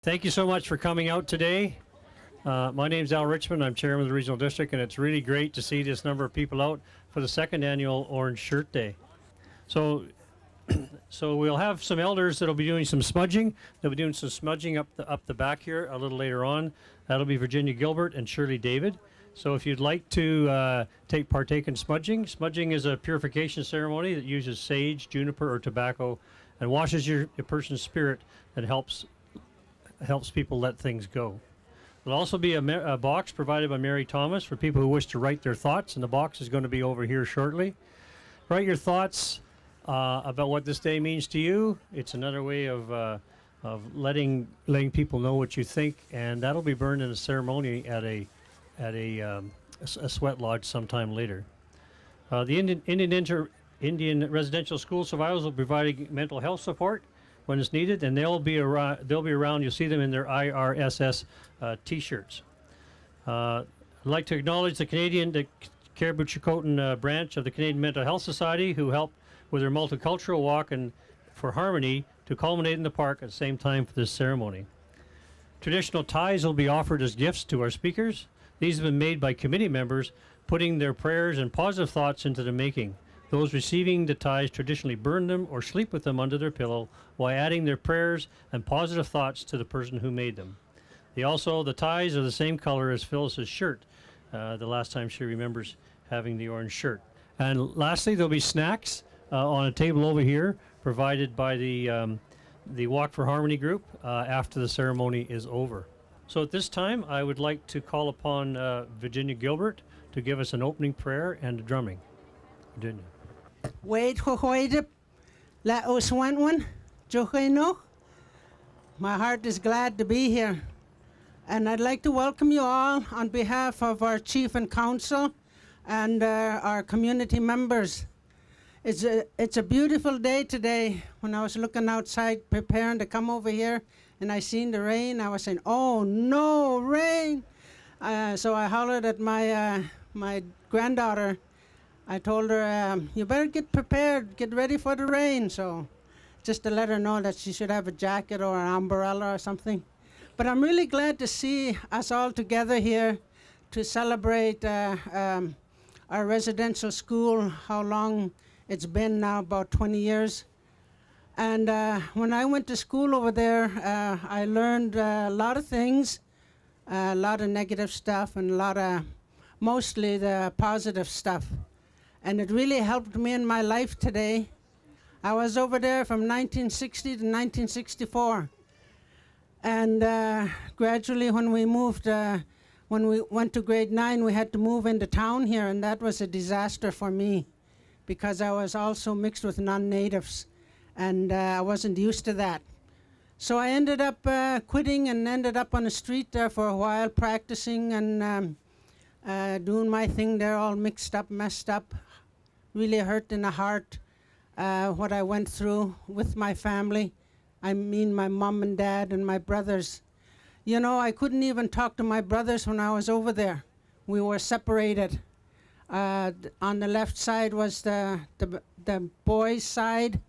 Thank you so much for coming out today. My name's Al Richmond. I'm chairman of the regional district, and it's really great to see this number of people out for the second annual Orange Shirt Day. So we'll have some elders that'll be doing some smudging. They'll be doing some smudging up the back here a little later on. That'll be Virginia Gilbert and Shirley David. So if you'd like to partake in smudging, smudging is a purification ceremony that uses sage, juniper, or tobacco and washes your person's spirit and helps people let things go. There'll also be a box provided by Mary Thomas for people who wish to write their thoughts, and the box is going to be over here shortly. Write your thoughts about what this day means to you. It's another way of letting people know what you think, and that'll be burned in a ceremony at a sweat lodge sometime later. The Indian Residential School survivors will be providing mental health support when it's needed, and they'll be around. You'll see them in their IRSS T-shirts. I'd like to acknowledge the Caribou-Chilcotin branch of the Canadian Mental Health Society, who helped with their multicultural walk and for harmony to culminate in the park at the same time for this ceremony. Traditional ties will be offered as gifts to our speakers. These have been made by committee members, putting their prayers and positive thoughts into the making. Those receiving the ties traditionally burn them or sleep with them under their pillow while adding their prayers and positive thoughts to the person who made them. The ties are the same color as Phyllis's shirt, the last time she remembers having the orange shirt. And lastly, there'll be snacks on a table over here provided by the Walk for Harmony group after the ceremony is over. So at this time, I would like to call upon Virginia Gilbert to give us an opening prayer and drumming. Virginia. Wait, hohoidip, la oswanwan, jocheno. My heart is glad to be here, and I'd like to welcome you all on behalf of our chief and council and our community members. It's a beautiful day today. When I was looking outside preparing to come over here and I seen the rain, I was saying, oh no, rain. So I hollered at my granddaughter. I told her, you better get prepared, get ready for the rain. So just to let her know that she should have a jacket or an umbrella or something. But I'm really glad to see us all together here to celebrate our residential school, how long it's been now, about 20 years. And when I went to school over there, I learned a lot of things, a lot of negative stuff and mostly the positive stuff. And it really helped me in my life today. I was over there from 1960 to 1964. And gradually when we went to grade 9, we had to move into town here, and that was a disaster for me because I was also mixed with non-natives, and I wasn't used to that. So I ended up quitting and ended up on the street there for a while, practicing and doing my thing there, all mixed up, messed up. Really hurt in the heart what I went through with my family. I mean my mom and dad and my brothers. You know, I couldn't even talk to my brothers when I was over there. We were separated. On the left side was the boys' side,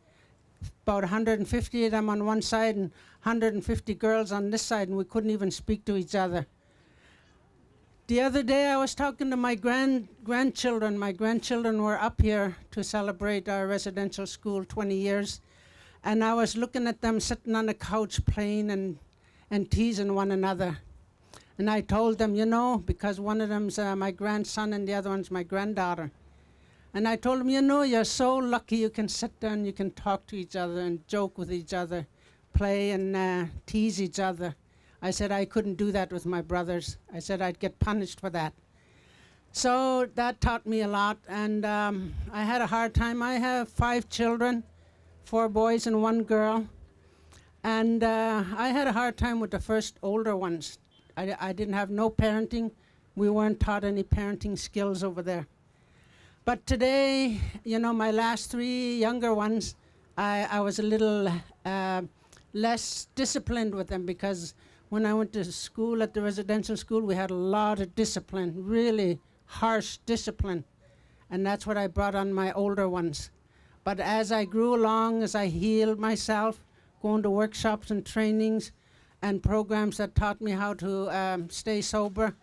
about 150 of them on one side and 150 girls on this side, and we couldn't even speak to each other. The other day I was talking to my grandchildren. My grandchildren were up here to celebrate our residential school 20 years. And I was looking at them sitting on the couch playing and teasing one another. And I told them, you know, because one of them's my grandson and the other one's my granddaughter. And I told them, you know, you're so lucky you can sit there and you can talk to each other and joke with each other, play and tease each other. I said I couldn't do that with my brothers. I said I'd get punished for that. So that taught me a lot, and I had a hard time. I have 5 children, 4 boys and 1 girl, and I had a hard time with the first older ones. I didn't have no parenting. We weren't taught any parenting skills over there. But today, you know, my last 3 younger ones, I was a little less disciplined with them because when I went to school at the residential school, we had a lot of discipline, really harsh discipline. And that's what I brought on my older ones. But as I grew along, as I healed myself, going to workshops and trainings, and programs that taught me how to stay sober,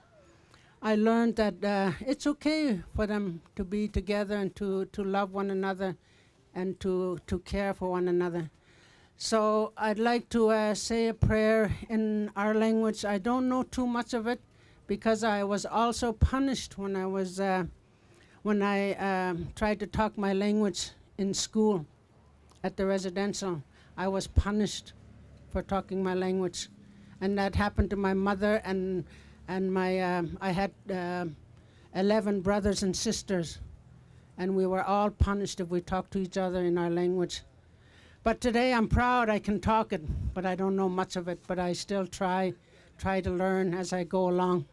I learned that it's okay for them to be together and to love one another and to care for one another. So I'd like to say a prayer in our language. I don't know too much of it because I was also punished when I tried to talk my language in school at the residential. I was punished for talking my language, and that happened to my mother and my I had 11 brothers and sisters, and we were all punished if we talked to each other in our language. But today I'm proud I can talk it, but I don't know much of it, but I still try to learn as I go along.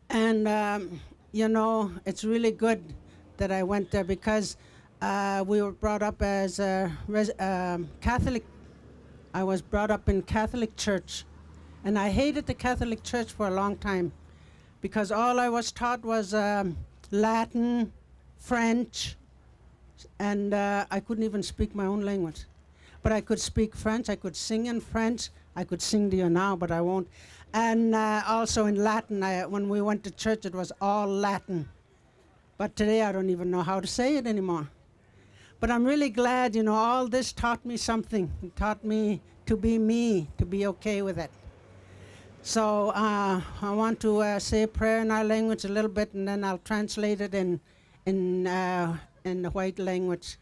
And you know, it's really good that I went there because we were brought up as Catholic. I was brought up in Catholic church, and I hated the Catholic church for a long time because all I was taught was Latin, French, and I couldn't even speak my own language. But I could speak French, I could sing in French, I could sing to you now, but I won't. And also in Latin, when we went to church, it was all Latin. But today I don't even know how to say it anymore. But I'm really glad, you know, all this taught me something. It taught me, to be okay with it. So I want to say a prayer in our language a little bit, and then I'll translate it in the white language.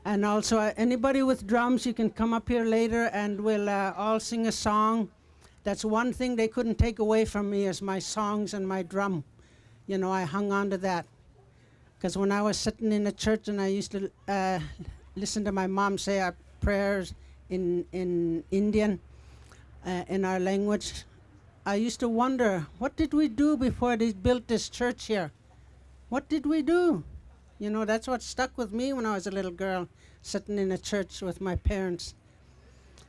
And also, anybody with drums, you can come up here later, and we'll all sing a song. That's one thing they couldn't take away from me is my songs and my drum. You know, I hung on to that. Because when I was sitting in a church and I used to listen to my mom say our prayers in Indian, in our language, I used to wonder, what did we do before they built this church here? What did we do? You know, that's what stuck with me when I was a little girl, sitting in a church with my parents.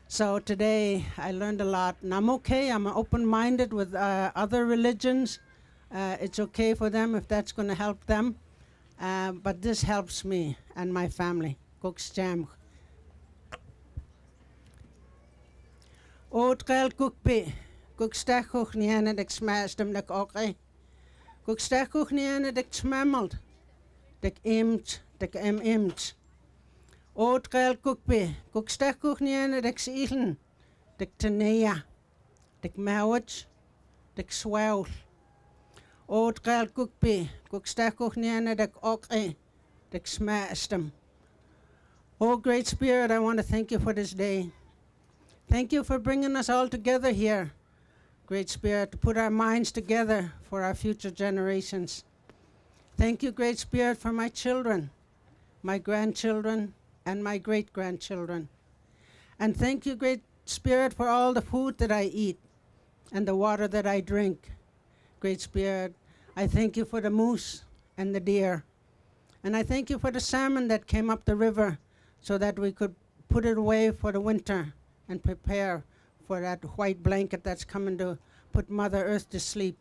So today I learned a lot, and I'm okay. I'm open-minded with other religions. It's okay for them if that's going to help them. But this helps me and my family. Kuksjam. Ootkel kukpi. Kukstakuk niene dek smastem dek okre. Kukstakuk niene dek smemmeld. Dek imt, dek imt. Ootkel kukpi. Kukstakuk niene dek sielen. Dek tenea. Dek mawich. Dek swell. Ootkel kukpi. Kukstakuk niene dek okre. Dek smastem. Oh, Great Spirit, I want to thank you for this day. Thank you for bringing us all together here, Great Spirit, to put our minds together for our future generations. Thank you, Great Spirit, for my children, my grandchildren, and my great-grandchildren. And thank you, Great Spirit, for all the food that I eat and the water that I drink. Great Spirit, I thank you for the moose and the deer. And I thank you for the salmon that came up the river so that we could put it away for the winter and prepare for that white blanket that's coming to put Mother Earth to sleep.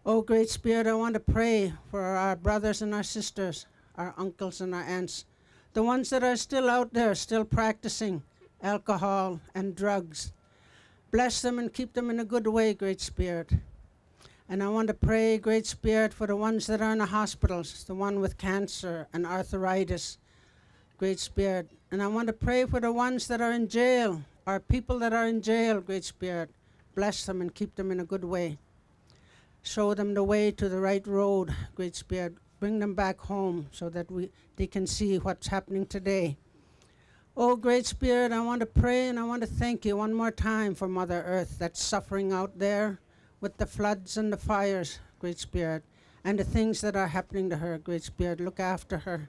Oh, Great Spirit, I want to pray for our brothers and our sisters, our uncles and our aunts, the ones that are still out there, still practicing alcohol and drugs. Bless them and keep them in a good way, Great Spirit. And I want to pray, Great Spirit, for the ones that are in the hospitals, the one with cancer and arthritis, Great Spirit. And I want to pray for the ones that are in jail, our people that are in jail, Great Spirit. Bless them and keep them in a good way. Show them the way to the right road, Great Spirit. Bring them back home so that they can see what's happening today. Oh, Great Spirit, I want to pray and I want to thank you one more time for Mother Earth that's suffering out there with the floods and the fires, Great Spirit, and the things that are happening to her, Great Spirit. Look after her.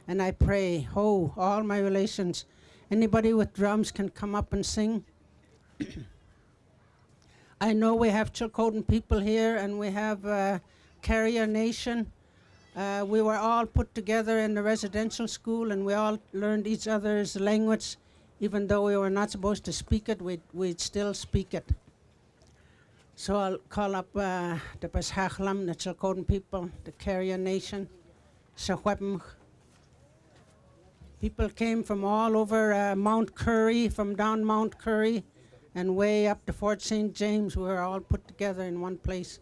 And I pray, oh, all my relations, anybody with drums can come up and sing. I know we have Chilcotin people here and we have Carrier Nation. We were all put together in the residential school and we all learned each other's language. Even though we were not supposed to speak it, we'd still speak it. So I'll call up the Bashachlam, the Chilcotin people, the Carrier Nation, Shahwepmch. People came from all over Mount Currie, from down Mount Currie, and way up to Fort St. James. We were all put together in one place.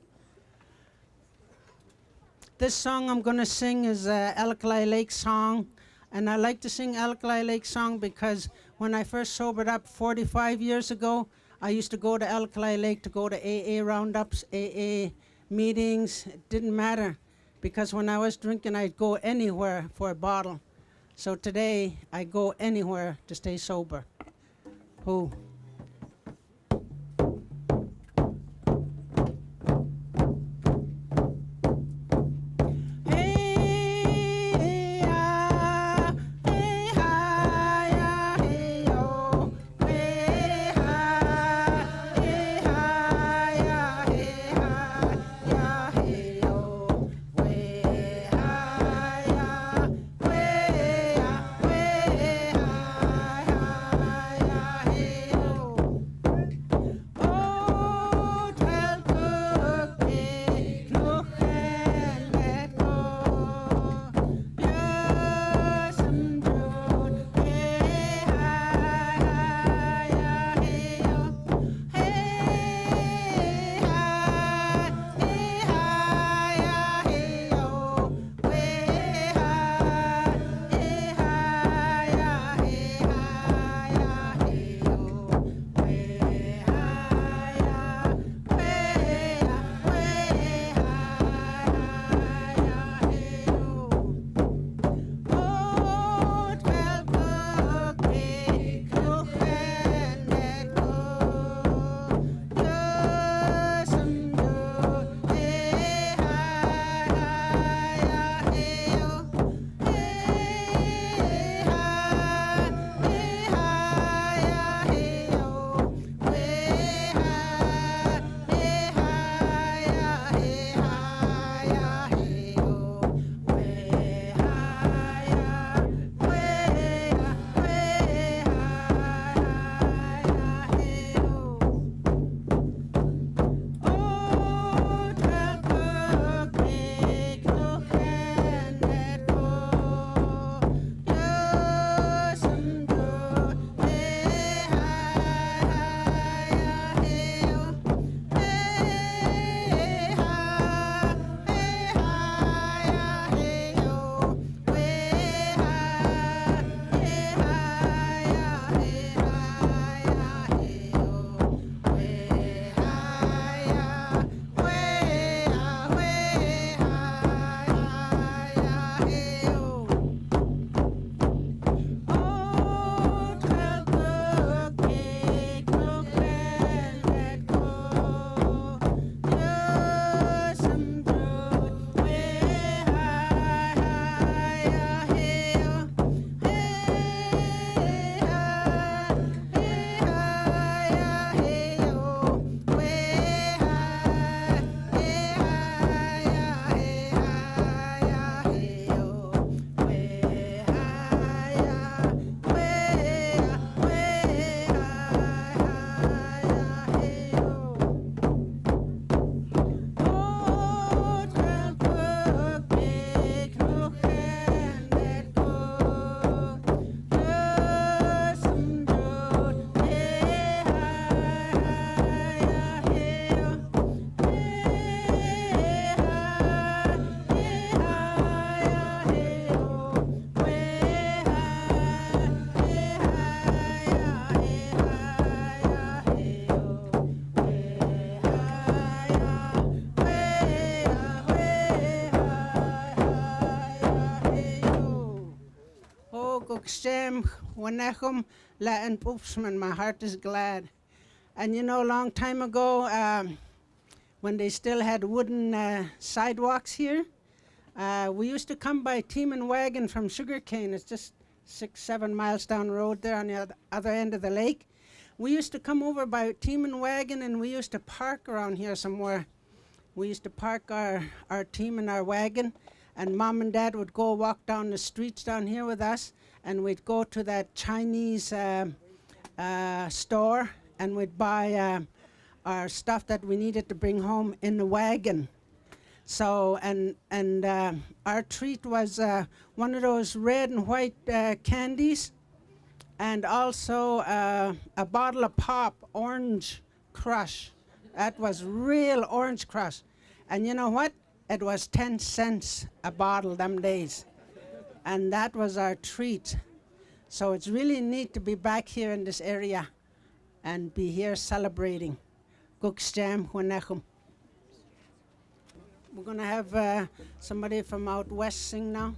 This song I'm going to sing is Alkali Lake song. And I like to sing Alkali Lake song because when I first sobered up 45 years ago, I used to go to Alkali Lake to go to AA roundups, AA meetings. It didn't matter because when I was drinking, I'd go anywhere for a bottle. So today, I go anywhere to stay sober. Who? Shem, Wanechum, Latin Poopsman, my heart is glad. And you know, a long time ago, when they still had wooden sidewalks here, we used to come by team and wagon from Sugarcane. It's just 6-7 miles down the road there on the other end of the lake. We used to come over by team and wagon, and we used to park around here somewhere. We used to park our team and our wagon, and Mom and Dad would go walk down the streets down here with us, and we'd go to that Chinese store, and we'd buy our stuff that we needed to bring home in the wagon. So, and our treat was one of those red and white candies, and also a bottle of pop, orange crush. That was real orange crush. And you know what? It was 10 cents a bottle them days. And that was our treat. So it's really neat to be back here in this area and be here celebrating. Guksjam Hunechum. We're going to have somebody from out west sing now.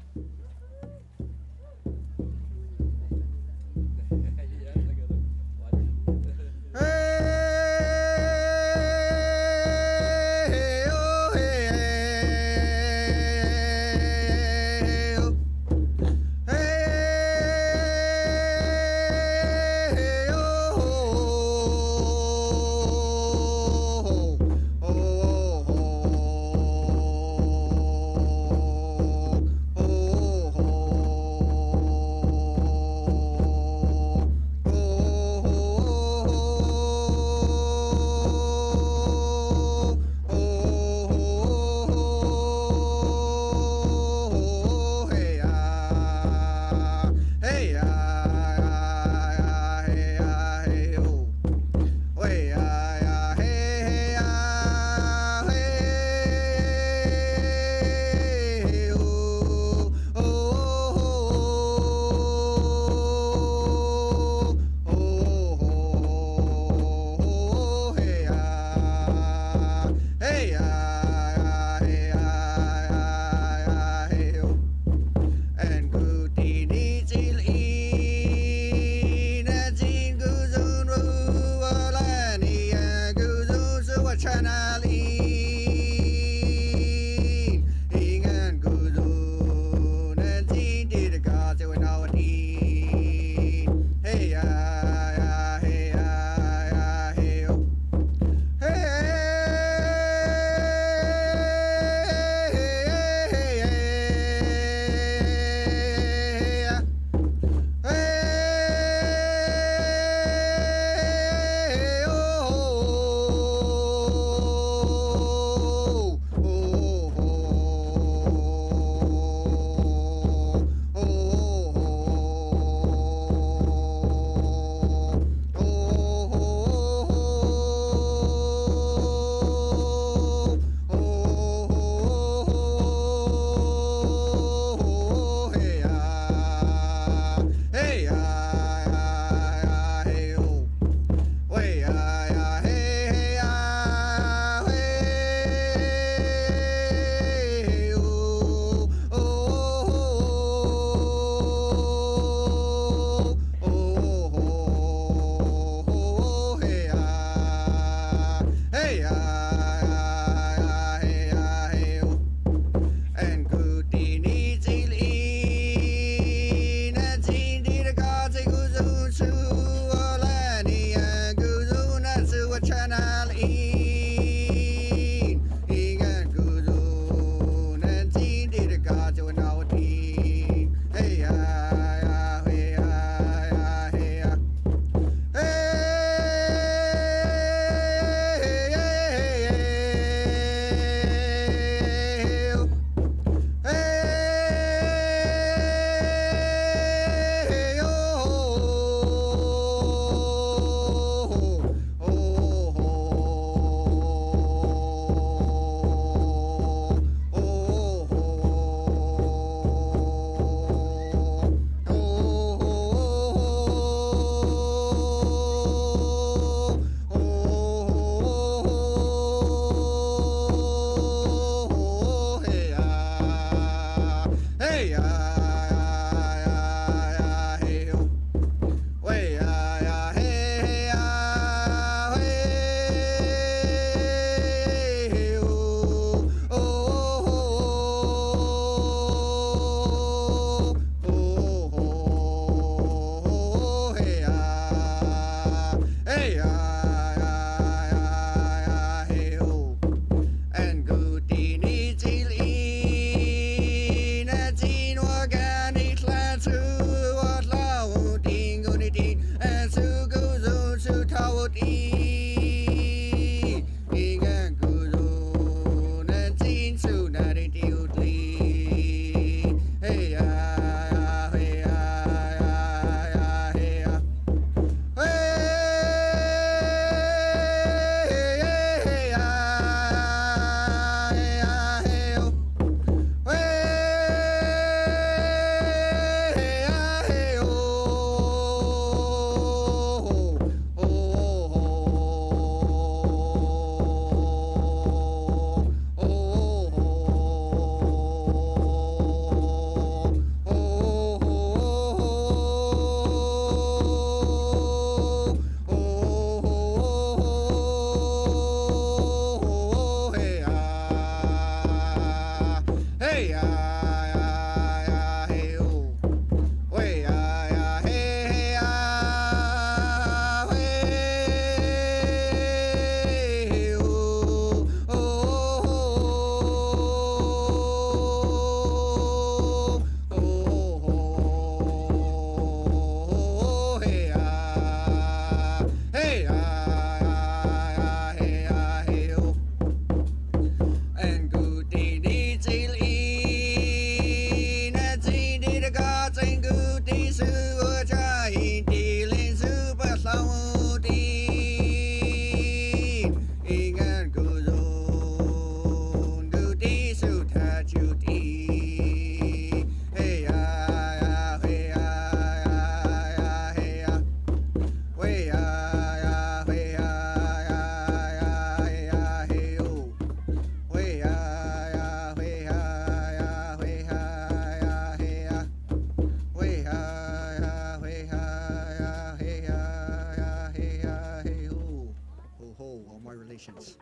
Congratulations.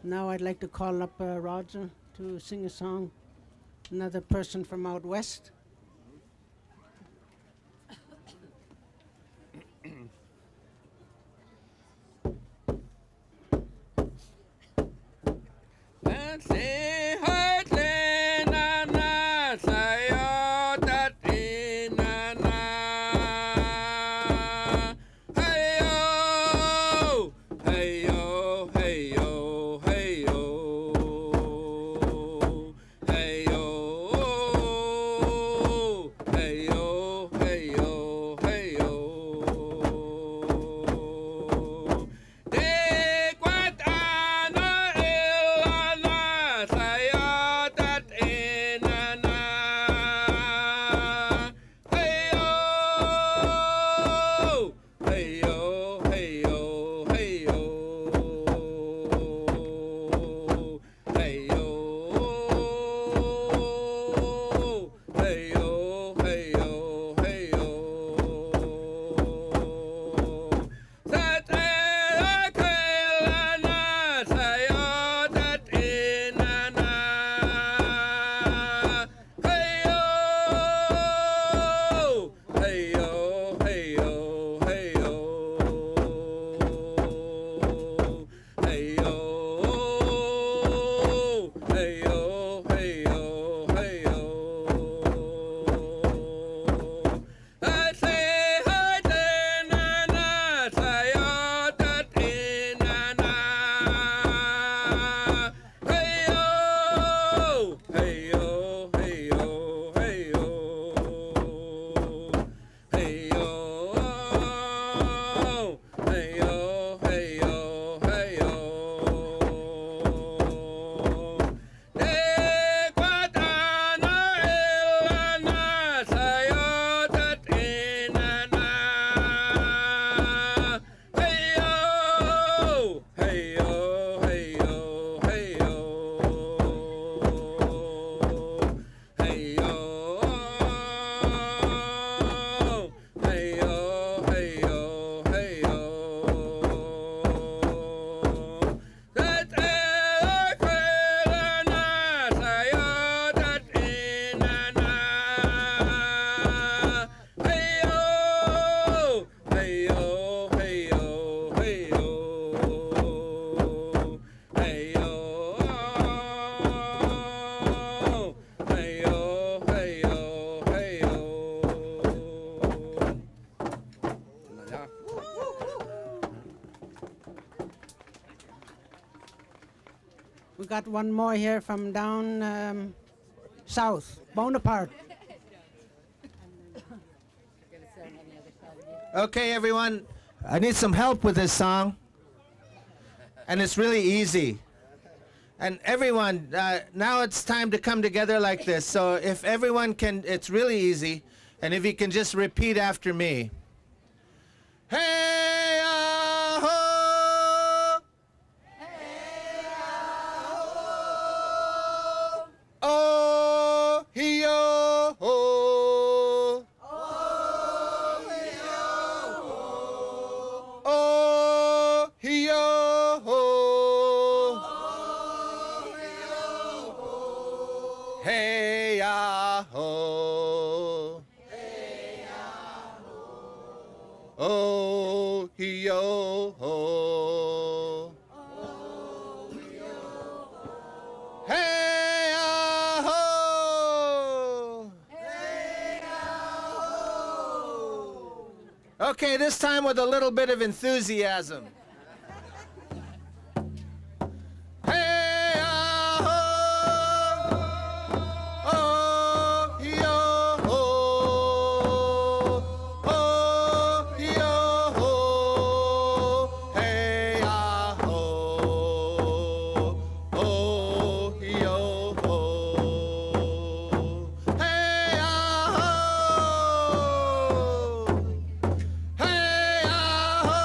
Now I'd like to call up Roger to sing a song. Another person from out west. We got one more here from down south, Bonaparte. Okay, everyone, I need some help with this song. And it's really easy. And everyone, now it's time to come together like this. So if everyone can, it's really easy. And if you can just repeat after me. Hey, ah, ho. Hey, ah, ho. Oh, he, oh, ho. Oh, he, oh, ho. Oh, he, oh, ho. Hey, ah, ho. Hey, ah, ho. Oh, he, oh, ho. Oh, he, oh, ho. Hey, ah, ho. Hey, ah, ho. Okay, this time with a little bit of enthusiasm. Hey, ah, ho. Oh, he, oh, ho. Oh, he, oh, ho. Hey, ah, ho. Oh, he, oh, ho. Hey, ah, ho. Hey, ah, ho.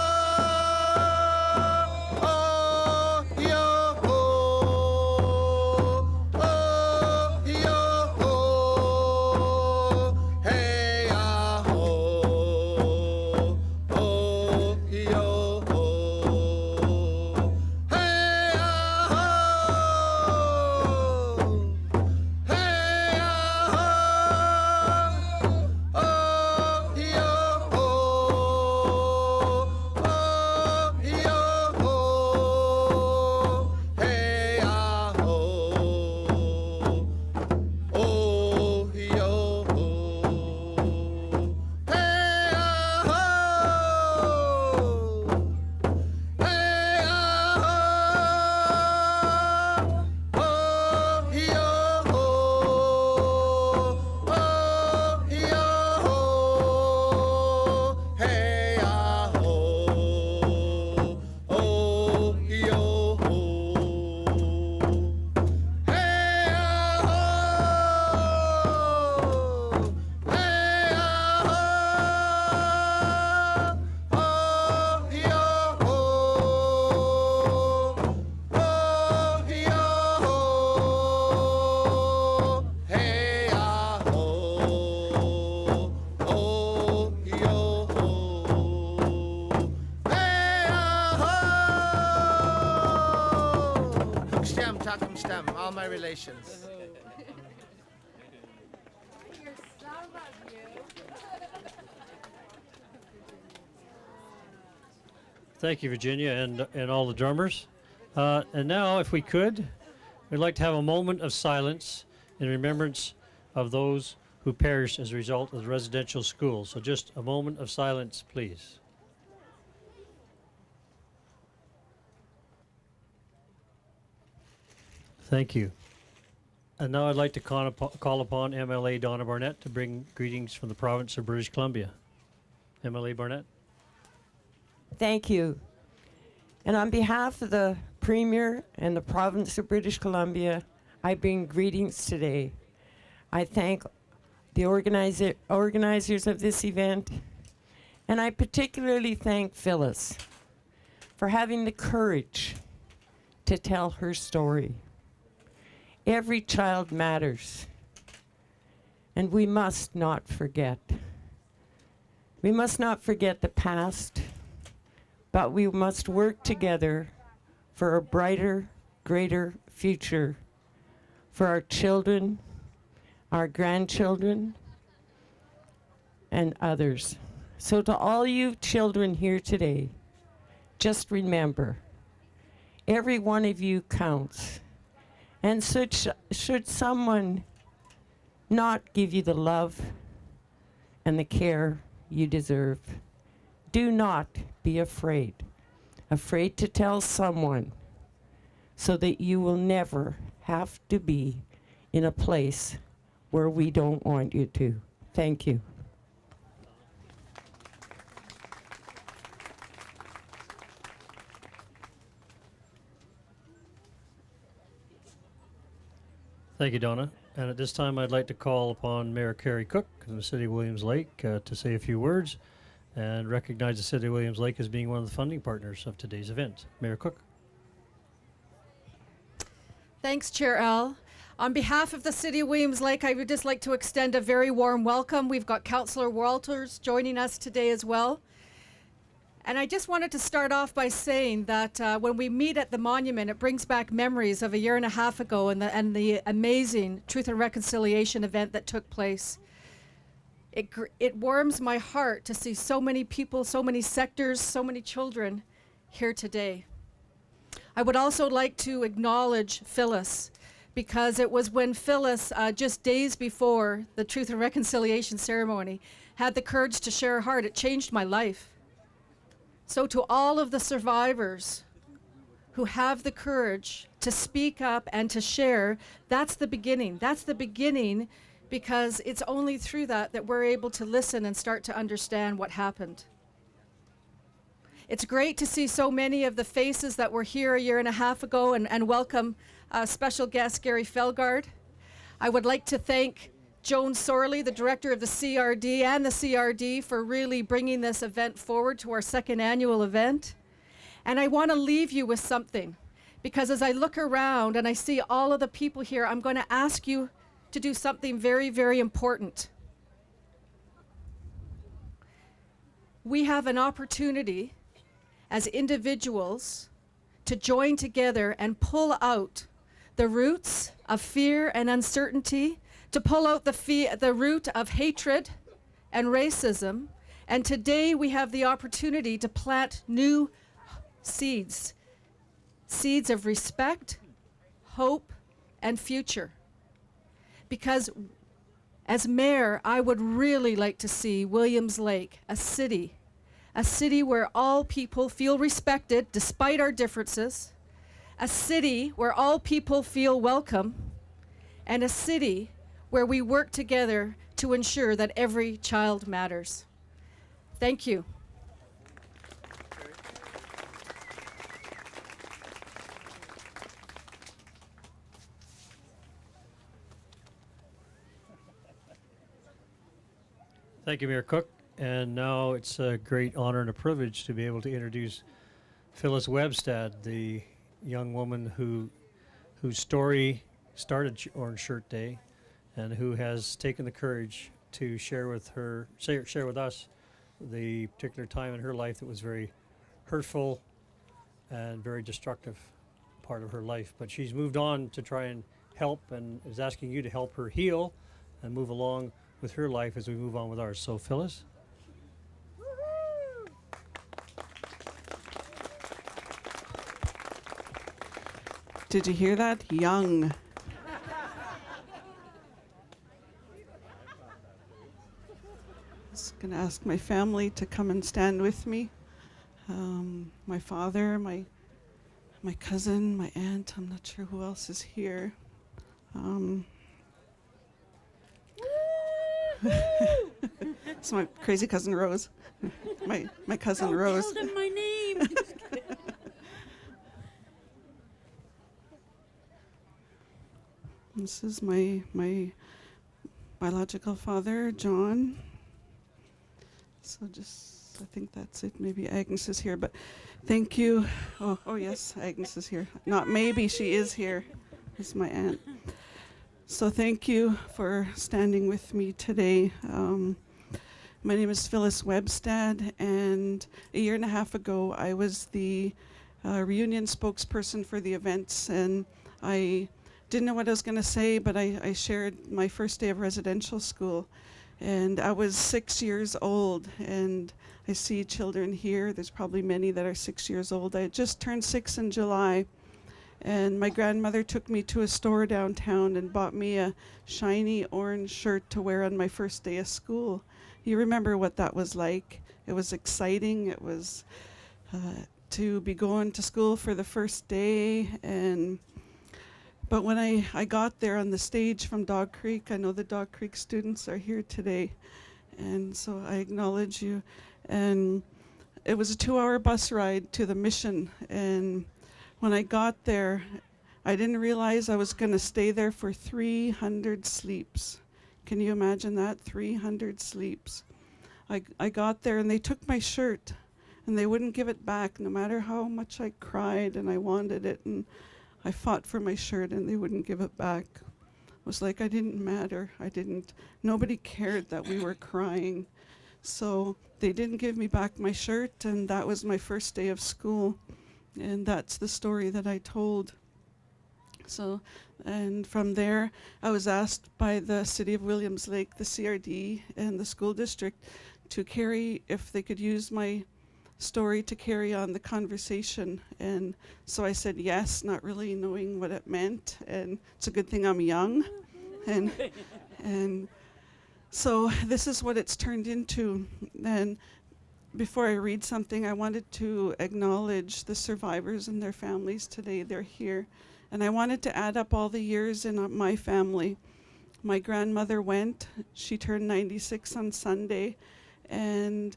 reach them, all my relations. Thank you, Virginia, and all the drummers. And now, if we could, we'd like to have a moment of silence in remembrance of those who perished as a result of the residential school. So just a moment of silence, please. Thank you. And now I'd like to call upon MLA Donna Barnett to bring greetings from the province of British Columbia. MLA Barnett. Thank you. And on behalf of the Premier and the province of British Columbia, I bring greetings today. I thank the organizers of this event, and I particularly thank Phyllis for having the courage to tell her story. Every child matters, and we must not forget. We must not forget the past, but we must work together for a brighter, greater future for our children, our grandchildren, and others. So to all you children here today, just remember, every one of you counts. And should someone not give you the love and the care you deserve, do not be afraid to tell someone, so that you will never have to be in a place where we don't want you to. Thank you. Thank you, Donna. And at this time, I'd like to call upon Mayor Carrie Cook of the City of Williams Lake to say a few words and recognize the City of Williams Lake as being one of the funding partners of today's event. Mayor Cook. Thanks, Chair Al. On behalf of the City of Williams Lake, I would just like to extend a very warm welcome. We've got Councillor Walters joining us today as well. And I just wanted to start off by saying that when we meet at the monument, it brings back memories of a year and a half ago and the amazing Truth and Reconciliation event that took place. It warms my heart to see so many people, so many sectors, so many children here today. I would also like to acknowledge Phyllis, because it was when Phyllis, just days before the Truth and Reconciliation ceremony, had the courage to share her heart. It changed my life. So to all of the survivors who have the courage to speak up and to share, that's the beginning. That's the beginning, because it's only through that we're able to listen and start to understand what happened. It's great to see so many of the faces that were here a year and a half ago, and welcome special guest Gary Fjellgaard. I would like to thank Joan Sorley, the director of the CRD, and the CRD for really bringing this event forward to our second annual event. And I want to leave you with something, because as I look around and I see all of the people here, I'm going to ask you to do something very, very important. We have an opportunity as individuals to join together and pull out the roots of fear and uncertainty, to pull out the root of hatred and racism. And today we have the opportunity to plant new seeds of respect, hope, and future. Because as mayor, I would really like to see Williams Lake a city where all people feel respected despite our differences, a city where all people feel welcome, and a city where we work together to ensure that every child matters. Thank you. Thank you, Mayor Cook. And now it's a great honor and a privilege to be able to introduce Phyllis Webstad, the young woman whose story started Orange Shirt Day, and who has taken the courage to share with us the particular time in her life that was very hurtful and very destructive part of her life. But she's moved on to try and help, and is asking you to help her heal and move along with her life as we move on with ours. So, Phyllis. Did you hear that? Young. Just going to ask my family to come and stand with me. My father, my cousin, my aunt. I'm not sure who else is here. It's my crazy cousin Rose. my cousin Rose. Tell them my name. This is my biological father, John. So I think that's it. Maybe Agnes is here, but thank you. Oh yes, Agnes is here. Not maybe, she is here. This is my aunt. So thank you for standing with me today. My name is Phyllis Webstad, and a year and a half ago, I was the reunion spokesperson for the events, and I didn't know what I was going to say, but I shared my first day of residential school. And I was 6 years old, and I see children here. There's probably many that are 6 years old. I had just turned 6 in July, and my grandmother took me to a store downtown and bought me a shiny orange shirt to wear on my first day of school. You remember what that was like. It was exciting. It was to be going to school for the first day, but when I got there on the stage from Dog Creek, I know the Dog Creek students are here today, and so I acknowledge you. And it was a 2-hour bus ride to the mission, and when I got there, I didn't realize I was going to stay there for 300 sleeps. Can you imagine that? 300 sleeps. I got there, and they took my shirt, and they wouldn't give it back, no matter how much I cried and I wanted it, and I fought for my shirt, and they wouldn't give it back. It was like I didn't matter. Nobody cared that we were crying. So they didn't give me back my shirt, and that was my first day of school. And that's the story that I told. So, and from there, I was asked by the City of Williams Lake, the CRD, and the school district to carry, if they could use my story to carry on the conversation. And so I said yes, not really knowing what it meant, and it's a good thing I'm young. and so this is what it's turned into. And before I read something, I wanted to acknowledge the survivors and their families today. They're here, and I wanted to add up all the years in my family. My grandmother went. She turned 96 on Sunday, and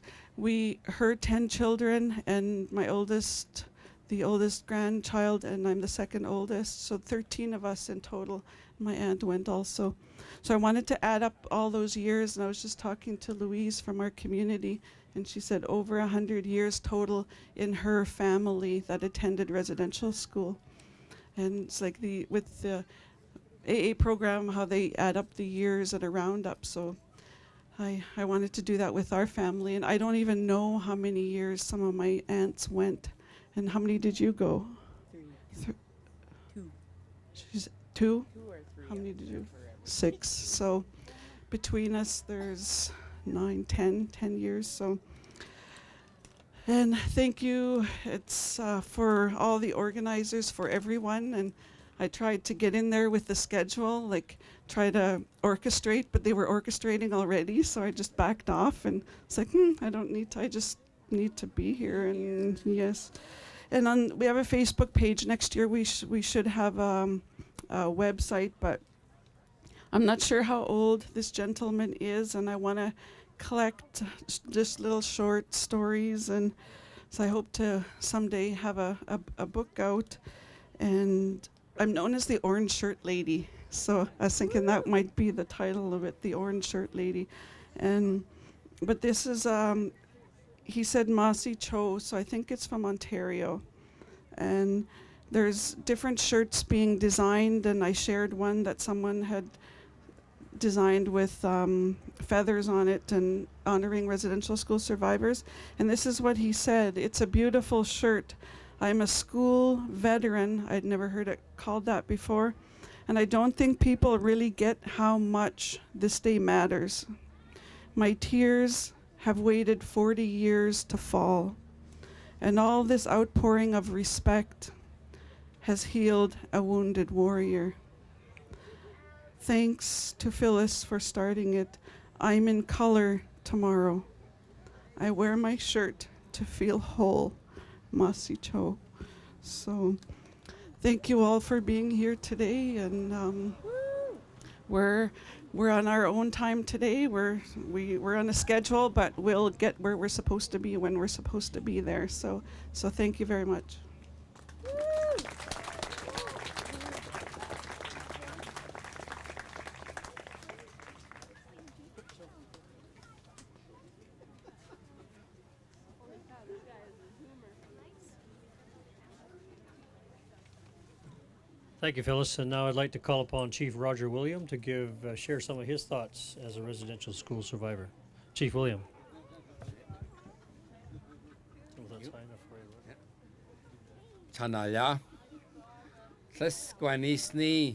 her 10 children, and the oldest grandchild, and I'm the second oldest, so 13 of us in total. My aunt went also. So I wanted to add up all those years, and I was just talking to Louise from our community, and she said over 100 years total in her family that attended residential school. And it's like with the AA program, how they add up the years at a roundup. So I wanted to do that with our family, and I don't even know how many years some of my aunts went. And how many did you go? 3. 2. She's 2? 2 or 3. How many did you? 6. So between us, there's 9, 10 years. So, and thank you. It's for all the organizers, for everyone. And I tried to get in there with the schedule, like try to orchestrate, but they were orchestrating already, so I just backed off, and it's like, I don't need to, I just need to be here. And yes, and we have a Facebook page. Next year we should have a website, but I'm not sure how old this gentleman is, and I want to collect just little short stories, and so I hope to someday have a book out. And I'm known as the Orange Shirt Lady, so I was thinking that might be the title of it, the Orange Shirt Lady. But this is, he said Mossy Cho, so I think it's from Ontario. And there's different shirts being designed, and I shared one that someone had designed with feathers on it and honoring residential school survivors. And this is what he said: "It's a beautiful shirt. I'm a school veteran. I'd never heard it called that before. And I don't think people really get how much this day matters. My tears have waited 40 years to fall. And all this outpouring of respect has healed a wounded warrior. Thanks to Phyllis for starting it. I'm in color tomorrow. I wear my shirt to feel whole. Masicho. So thank you all for being here today, and we're on our own time today. We're on a schedule, but we'll get where we're supposed to be when we're supposed to be there. So thank you very much. Thank you, Phyllis. And now I'd like to call upon Chief Roger William to share some of his thoughts as a residential school survivor. Chief William. Chanaya. Tles Guanisni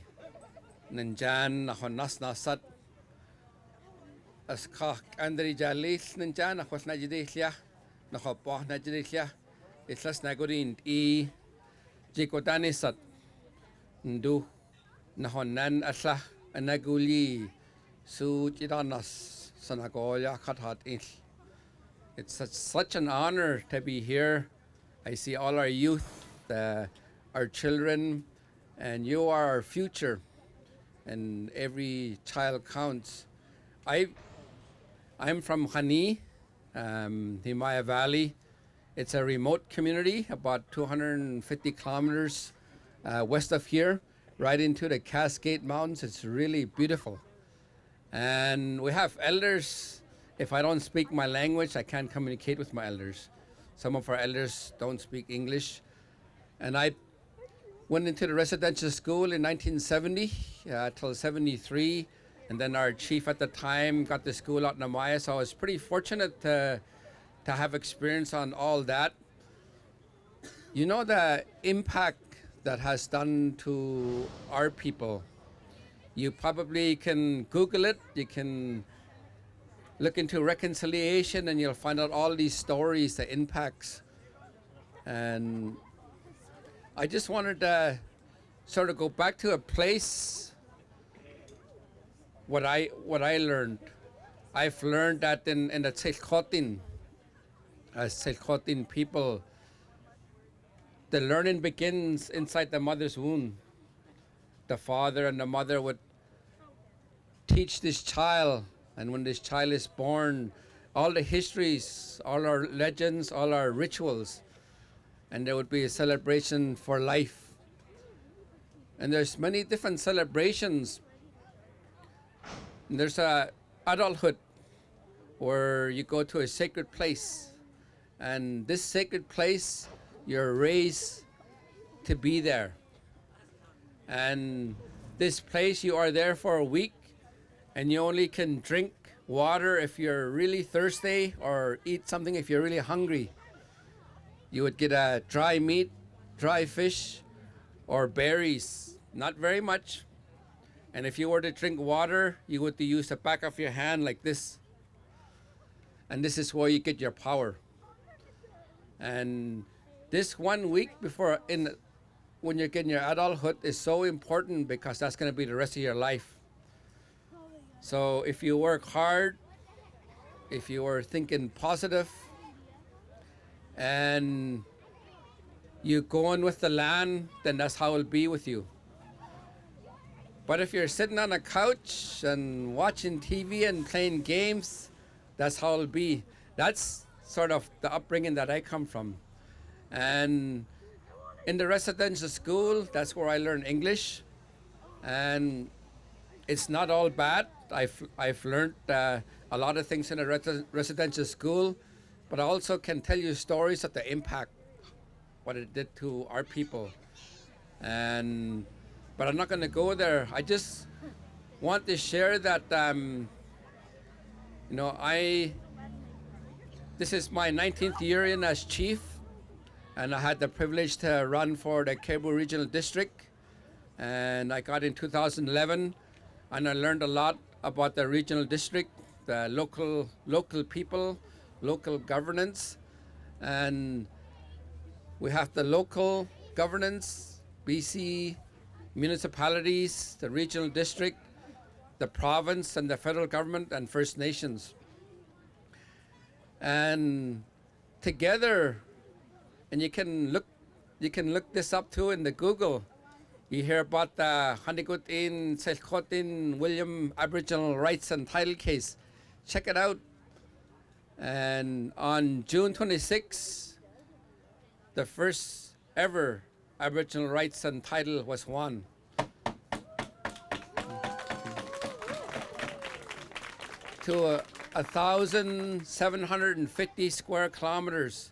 Nanjan Nahonas Nasat Askak Andri Jalis Nanjan Nahos Najidislia Nahopoh Najidislia Islas Nagorin E Jikodanisat Ndu Nahonan Asla Anaguli Su Jidanas Sanagoya Khatat Ish. It's such an honor to be here. I see all our youth, our children, and you are our future, and every child counts. I'm from Khani, Himalaya Valley. It's a remote community, about 250 kilometers west of here, right into the Cascade Mountains. It's really beautiful. And we have elders. If I don't speak my language, I can't communicate with my elders. Some of our elders don't speak English. And I went into the residential school in 1970 till 73. And then our chief at the time got the school out in Amaya. So I was pretty fortunate to have experience on all that. You know the impact that has done to our people. You probably can Google it. You can look into reconciliation and you'll find out all these stories, the impacts. And I just wanted to sort of go back to a place what I learned. I've learned that in the Tselchotin, as Tselchotin people, the learning begins inside the mother's womb. The father and the mother would teach this child, and when this child is born, all the histories, all our legends, all our rituals, and there would be a celebration for life. And there's many different celebrations. And there's a adulthood where you go to a sacred place, and this sacred place, you're raised to be there. And this place, you are there for a week, and you only can drink water if you're really thirsty or eat something if you're really hungry. You would get a dry meat, dry fish, or berries, not very much. And if you were to drink water, you would use the back of your hand like this. And this is where you get your power. And this 1 week before when you're getting your adulthood is so important because that's going to be the rest of your life. So if you work hard, if you are thinking positive, and you go on with the land, then that's how it'll be with you. But if you're sitting on a couch and watching TV and playing games, that's how it'll be. That's sort of the upbringing that I come from. And in the residential school, that's where I learned English. And it's not all bad. I've learned a lot of things in a residential school, but I also can tell you stories of the impact, what it did to our people. But I'm not going to go there. I just want to share that, this is my 19th year in as chief, and I had the privilege to run for the Cariboo Regional District, and I got in 2011, and I learned a lot about the regional district, the local people, local governance, and we have the local governance, BC municipalities, the regional district, the province, and the federal government, and First Nations. And together, and you can look this up too in the Google. You hear about the Hanigutin Selkotin William Aboriginal Rights and Title case. Check it out. And on June 26, the first ever Aboriginal Rights and Title was won. To 1,750 square kilometers.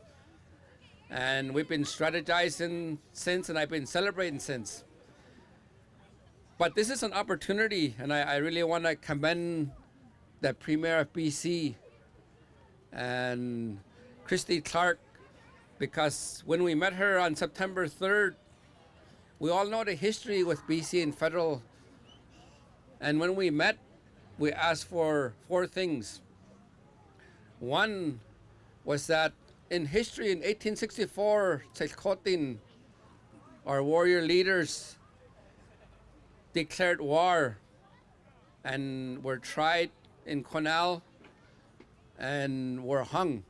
And we've been strategizing since, and I've been celebrating since. But this is an opportunity, and I really want to commend the Premier of BC and Christy Clark, because when we met her on September 3rd, we all know the history with BC and federal. And when we met, we asked for 4 things. One was that in history in 1864, Tselkotin, our warrior leaders, declared war and were tried in Conal and were hung.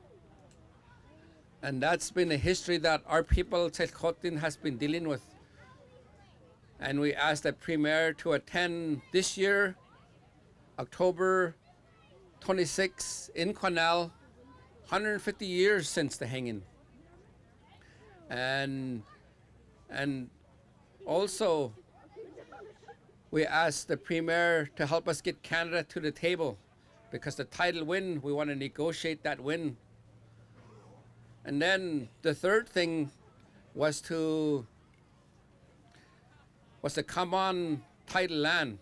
And that's been a history that our people, Tselkotin, has been dealing with. And we asked the Premier to attend this year, October 26 in Conal, 150 years since the hanging. And also, we asked the Premier to help us get Canada to the table, because the title win, we want to negotiate that win. And then the third thing was to come on title land.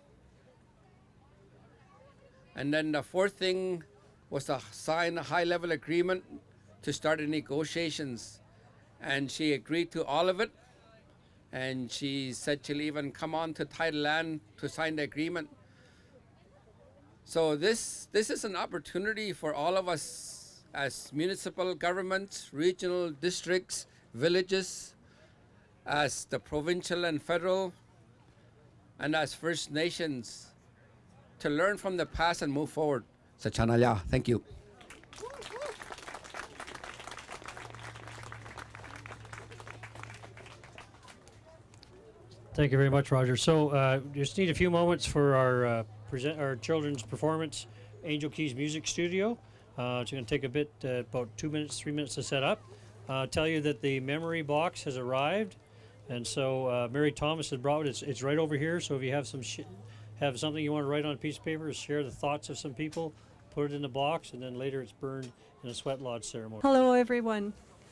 And then the fourth thing was to sign a high-level agreement to start the negotiations. And she agreed to all of it. And she said she'll even come on to title land to sign the agreement. So this is an opportunity for all of us as municipal governments, regional districts, villages, as the provincial and federal, and as First Nations, to learn from the past and move forward. Sachanaya, thank you. Thank you very much, Roger. So just need a few moments for our children's performance, Angel Keys Music Studio. It's going to take a bit, about 2 minutes, 3 minutes to set up. Tell you that the memory box has arrived, and so Mary Thomas has brought it. It's right over here. So if you have have something you want to write on a piece of paper, share the thoughts of some people, put it in the box, and then later it's burned in a sweat lodge ceremony. Hello, everyone.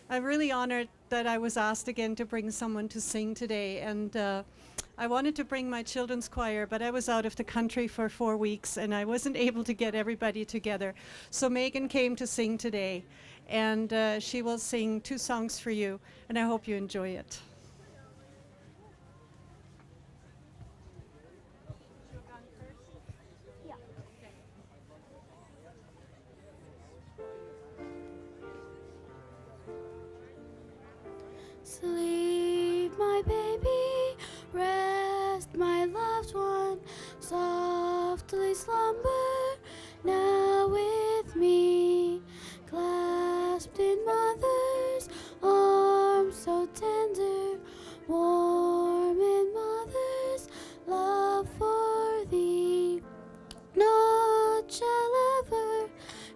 I'm really honored that I was asked again to bring someone to sing today, and I wanted to bring my children's choir, but I was out of the country for 4 weeks and I wasn't able to get everybody together. So Megan came to sing today, and she will sing 2 songs for you, and I hope you enjoy it. Sleep, my baby, rest, my loved one, softly slumber now with me, clasped in mother's arms so tender, warm in mother's love for thee. Naught shall ever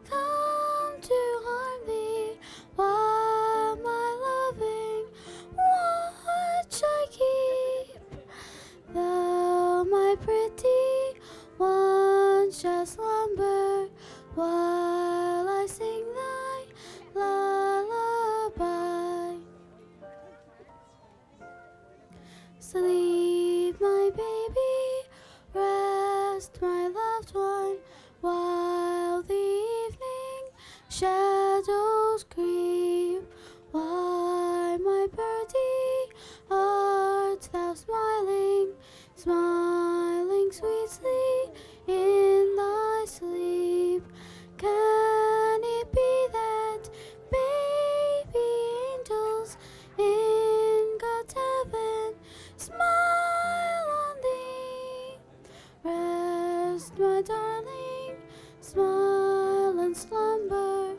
come to harm thee, while my loving watch I keep. Thou, my pretty one, shall slumber while I sing thy lullaby. Sleep, my baby, rest, my loved one, while the evening shadows creep, while my my darling, smile and slumber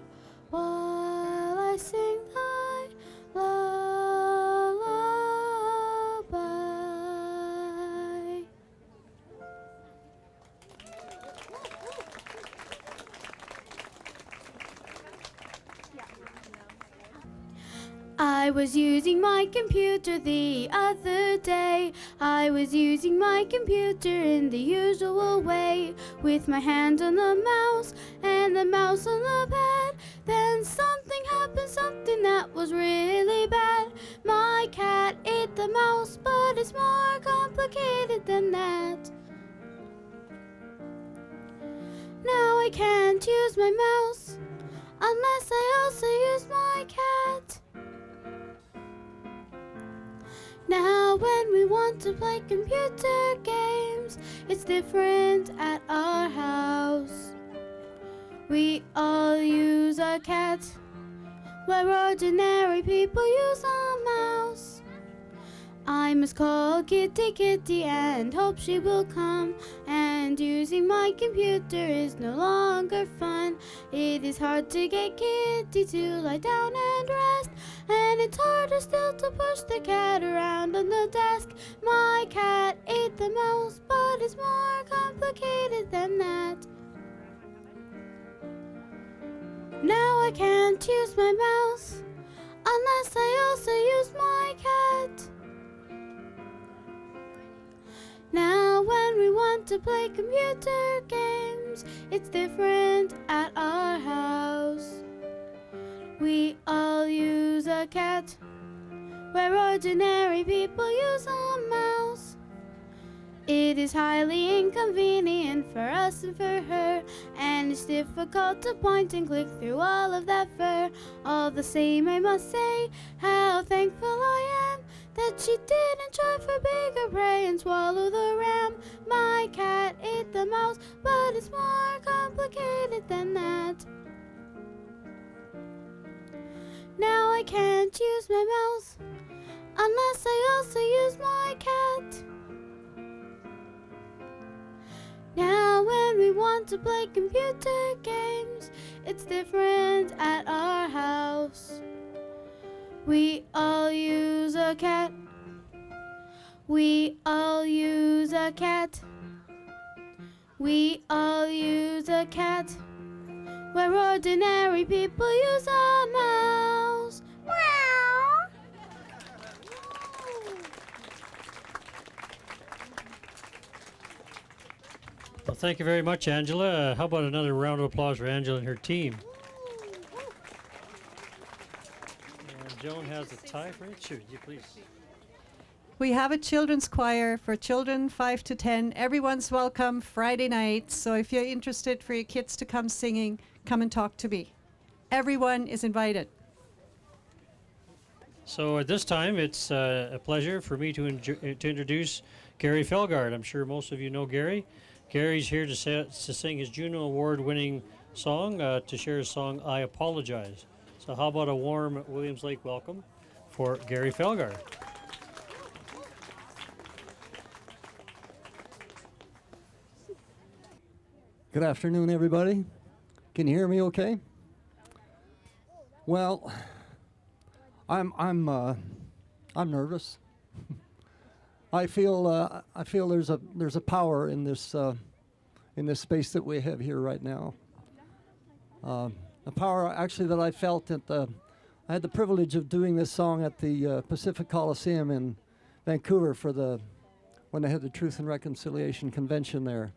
while I sing thy lullaby. I was using my computer the other day. I was using my computer in the usual way, with my hand on the mouse and the mouse on the pad. Then something happened, something that was really bad. My cat ate the mouse, but it's more complicated than that. Now I can't use my mouse unless I also use my cat. Now when we want to play computer games, it's different at our house. We all use a cat, where ordinary people use a mouse. I must call Kitty Kitty and hope she will come, and using my computer is no longer fun. It is hard to get Kitty to lie down and rest, and it's harder still to push the cat around on the desk. My cat ate the mouse, but it's more complicated than that. Now I can't use my mouse unless I also use my cat. Now when we want to play computer games, it's different at our house. We all use a cat, where ordinary people use a mouse. It is highly inconvenient for us and for her, and it's difficult to point and click through all of that fur. All the same, I must say how thankful I am that she didn't try for bigger prey and swallow the ram. My cat ate the mouse, but it's more complicated than that. Now I can't use my mouse unless I also use my cat. Now when we want to play computer games, it's different at our house. We all use a cat. We all use a cat. We all use a cat, where ordinary people use a mouse. Meow. Well, thank you very much, Angela. How about another round of applause for Angela and her team? And Joan has the tie for it. Should you please? We have a children's choir for children 5 to 10. Everyone's welcome Friday night. So if you're interested for your kids to come singing, come and talk to me. Everyone is invited. So at this time, it's a pleasure for me to introduce Gary Fjellgaard. I'm sure most of you know Gary. Gary's here to sing his Juno Award-winning song, to share his song, I Apologize. So how about a warm Williams Lake welcome for Gary Fjellgaard. Good afternoon, everybody. Can you hear me okay? Well, I'm nervous. I feel there's a power in this space that we have here right now. A power actually that I felt at I had the privilege of doing this song at the Pacific Coliseum in Vancouver when they had the Truth and Reconciliation Convention there.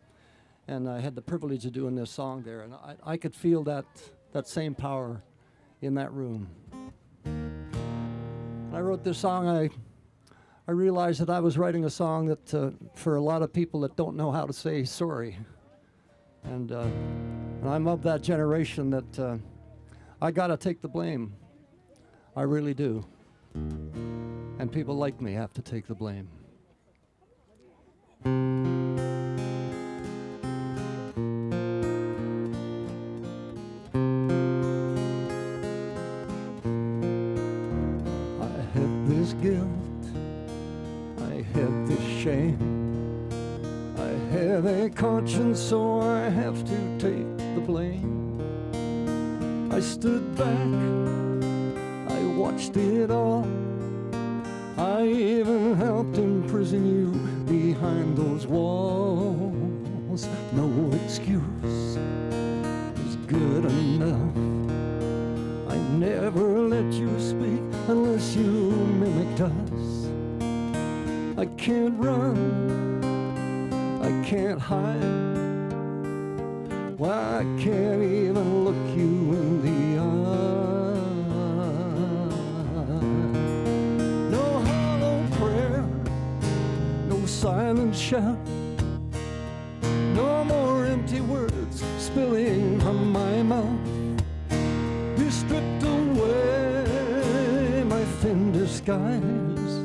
And I had the privilege of doing this song there, and I could feel that same power in that room. When I wrote this song, I realized that I was writing a song that for a lot of people that don't know how to say sorry, and I'm of that generation that I gotta take the blame. I really do, and people like me have to take the blame. Guilt, I have this shame, I heavy conscience, so I have to take the blame. I stood back, I watched it all. I even helped imprison you behind those walls. No excuse is good enough. I never let you speak unless you mimicked us. I can't run, I can't hide. Why, I can't even look you in the eye. No hollow prayer, no silent shout, no more empty words spilling from my mouth. You stripped away my thin disguise,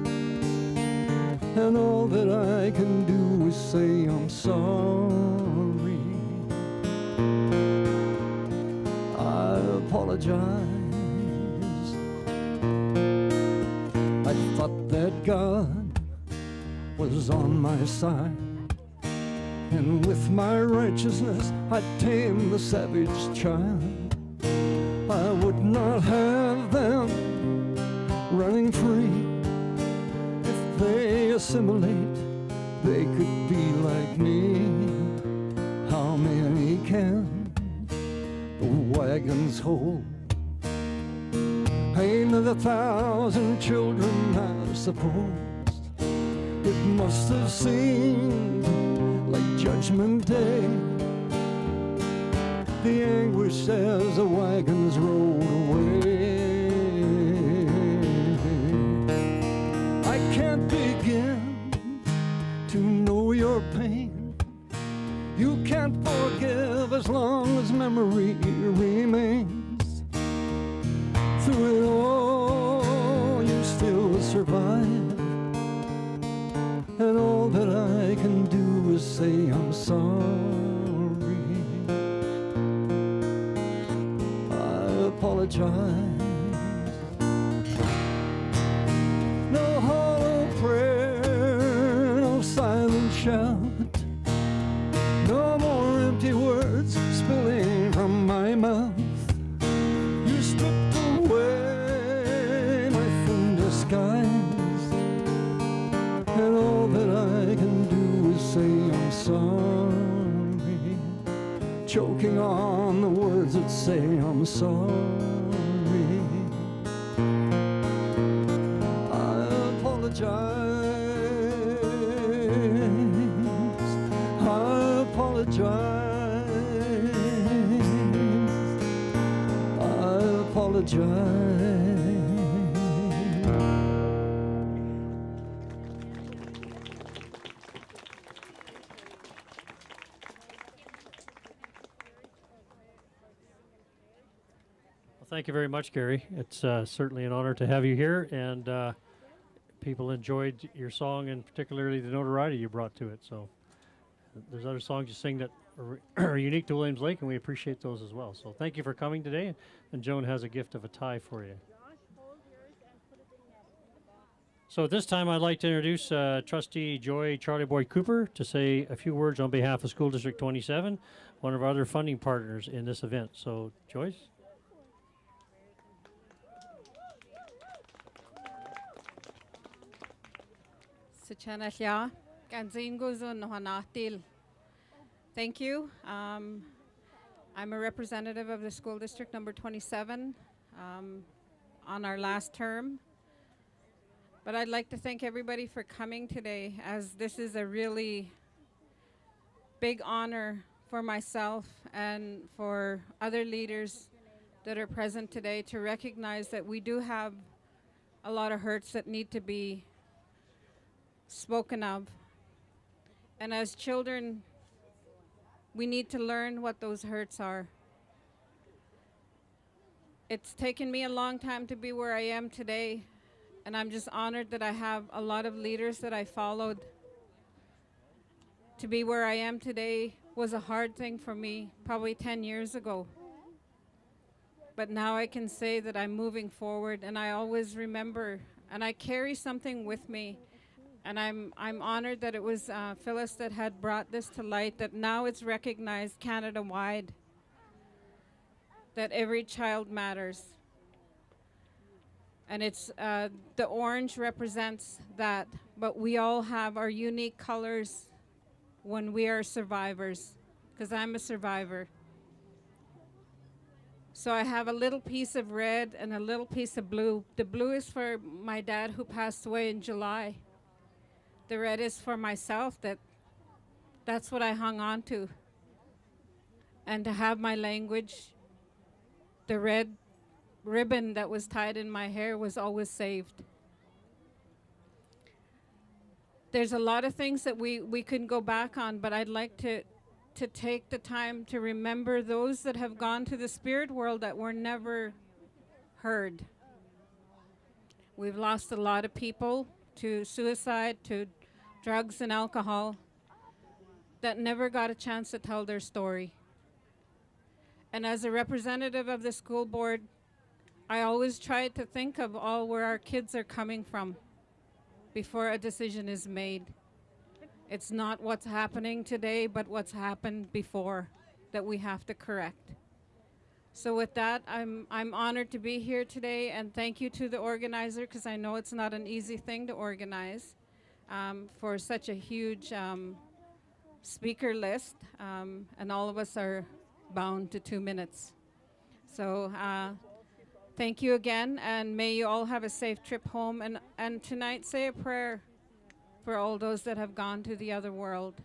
and all that I can do is say I'm sorry. I apologize. I thought that God was on my side, and with my righteousness I'd tame the savage child. I would not have them running free. If they assimilate, they could be like me. How many can the wagons hold? Ain't it 1,000 children, I suppose? It must have seemed like Judgment Day, the anguish as the wagons rolled away. I can't begin to know your pain. You can't forgive as long as memory remains. Through it all, you still survive, and all that I can do is say I'm sorry. I apologize. No hollow prayer, no silent shout, no more empty words spilling from my mouth. You stripped away my thin disguise, and all that I can do is say I'm sorry, choking on the words that say I'm sorry. I apologize. I apologize. I apologize. Well, thank you very much, Gary. It's certainly an honor to have you here, and people enjoyed your song, and particularly the notoriety you brought to it. So there's other songs you sing that are unique to Williams Lake, and we appreciate those as well. So thank you for coming today, and Joan has a gift of a tie for you. So at this time, I'd like to introduce Trustee Joy Charlie Boy Cooper to say a few words on behalf of School District 27, one of our other funding partners in this event. So, Joyce? Thank you. I'm a representative of the school district number 27 on our last term. But I'd like to thank everybody for coming today, as this is a really big honor for myself and for other leaders that are present today to recognize that we do have a lot of hurts that need to be spoken of. And as children, we need to learn what those hurts are. It's taken me a long time to be where I am today, and I'm just honored that I have a lot of leaders that I followed. To be where I am today was a hard thing for me, probably 10 years ago. But now I can say that I'm moving forward, and I always remember, and I carry something with me, And I'm honored that it was Phyllis that had brought this to light, that now it's recognized Canada-wide, that every child matters. And it's the orange represents that, but we all have our unique colors when we are survivors, because I'm a survivor. So I have a little piece of red and a little piece of blue. The blue is for my dad who passed away in July. The red is for myself, that's what I hung on to. And to have my language, the red ribbon that was tied in my hair was always saved. There's a lot of things that we can go back on, but I'd like to take the time to remember those that have gone to the spirit world that were never heard. We've lost a lot of people to suicide, to drugs and alcohol, that never got a chance to tell their story. And as a representative of the school board, I always try to think of all where our kids are coming from before a decision is made. It's not what's happening today, but what's happened before that we have to correct. So with that, I'm honored to be here today, and thank you to the organizer, because I know it's not an easy thing to organize for such a huge speaker list, and all of us are bound to 2 minutes. So thank you again, and may you all have a safe trip home, and tonight say a prayer for all those that have gone to the other world.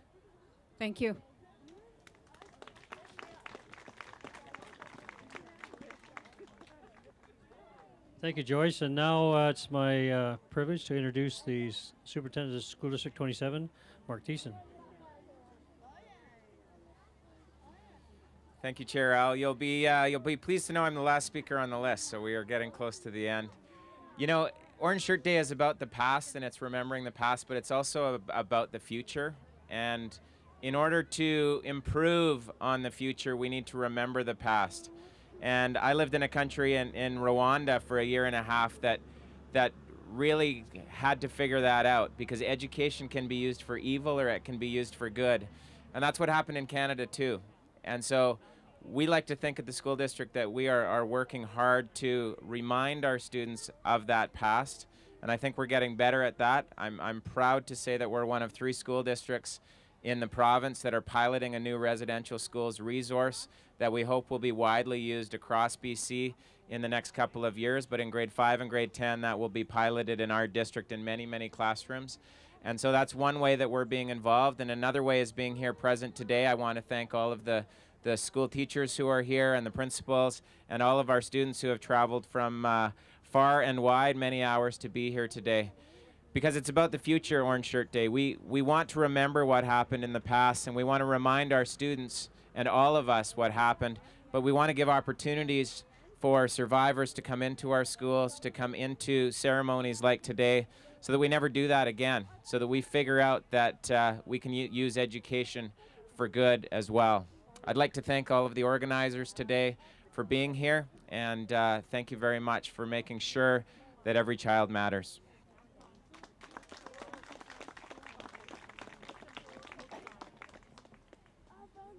Thank you. Thank you, Joyce. And now it's my privilege to introduce the Superintendent of School District 27, Mark Thiessen. Thank you, Chair Al. You'll be pleased to know I'm the last speaker on the list, so we are getting close to the end. You know, Orange Shirt Day is about the past, and it's remembering the past, but it's also about the future. And in order to improve on the future, we need to remember the past. And I lived in a country in Rwanda for a year and a half that really had to figure that out, because education can be used for evil or it can be used for good. And that's what happened in Canada too. And so we like to think at the school district that we are working hard to remind our students of that past. And I think we're getting better at that. I'm proud to say that we're one of 3 school districts in the province that are piloting a new residential schools resource that we hope will be widely used across BC in the next couple of years. But in grade 5 and grade 10, that will be piloted in our district in many, many classrooms. And so that's one way that we're being involved. And another way is being here present today. I want to thank all of the school teachers who are here and the principals and all of our students who have traveled from far and wide, many hours to be here today. Because it's about the future, Orange Shirt Day. We want to remember what happened in the past, and we want to remind our students and all of us what happened, but we want to give opportunities for survivors to come into our schools, to come into ceremonies like today, so that we never do that again, so that we figure out that we can use education for good as well. I'd like to thank all of the organizers today for being here, and thank you very much for making sure that every child matters.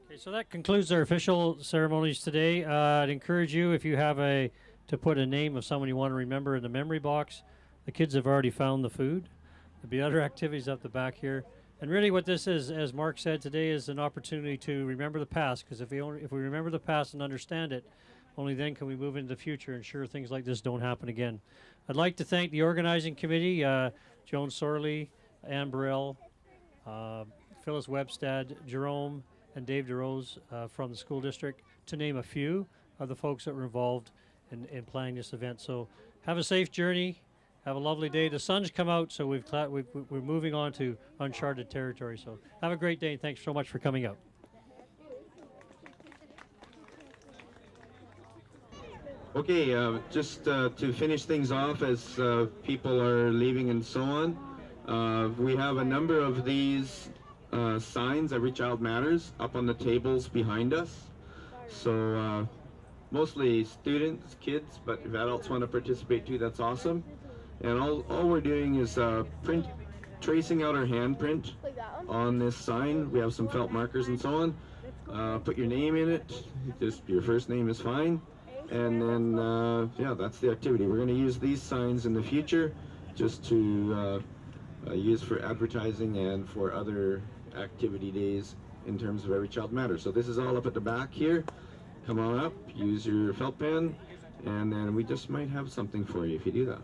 Okay, so that concludes our official ceremonies today. I'd encourage you, if you have to put a name of someone you want to remember in the memory box. The kids have already found the food. There'll be other activities up the back here. And really what this is, as Mark said today, is an opportunity to remember the past, because if we remember the past and understand it, only then can we move into the future and ensure things like this don't happen again. I'd like to thank the organizing committee, Joan Sorley, Ann Burrell, Phyllis Webstad, Jerome, and Dave DeRose from the school district, to name a few of the folks that were involved in planning this event. So have a safe journey. Have a lovely day. The sun's come out, so we're moving on to uncharted territory. So have a great day, and thanks so much for coming out. Okay, just to finish things off as people are leaving and so on, we have a number of these signs, Every Child Matters, up on the tables behind us. So mostly students, kids, but if adults want to participate too, that's awesome. And all we're doing is tracing out our handprint on this sign. We have some felt markers and so on. Put your name in it. Just your first name is fine. And then, yeah, that's the activity. We're going to use these signs in the future just to use for advertising and for other activity days in terms of Every Child Matters. So this is all up at the back here. Come on up, use your felt pen, and then we just might have something for you if you do that.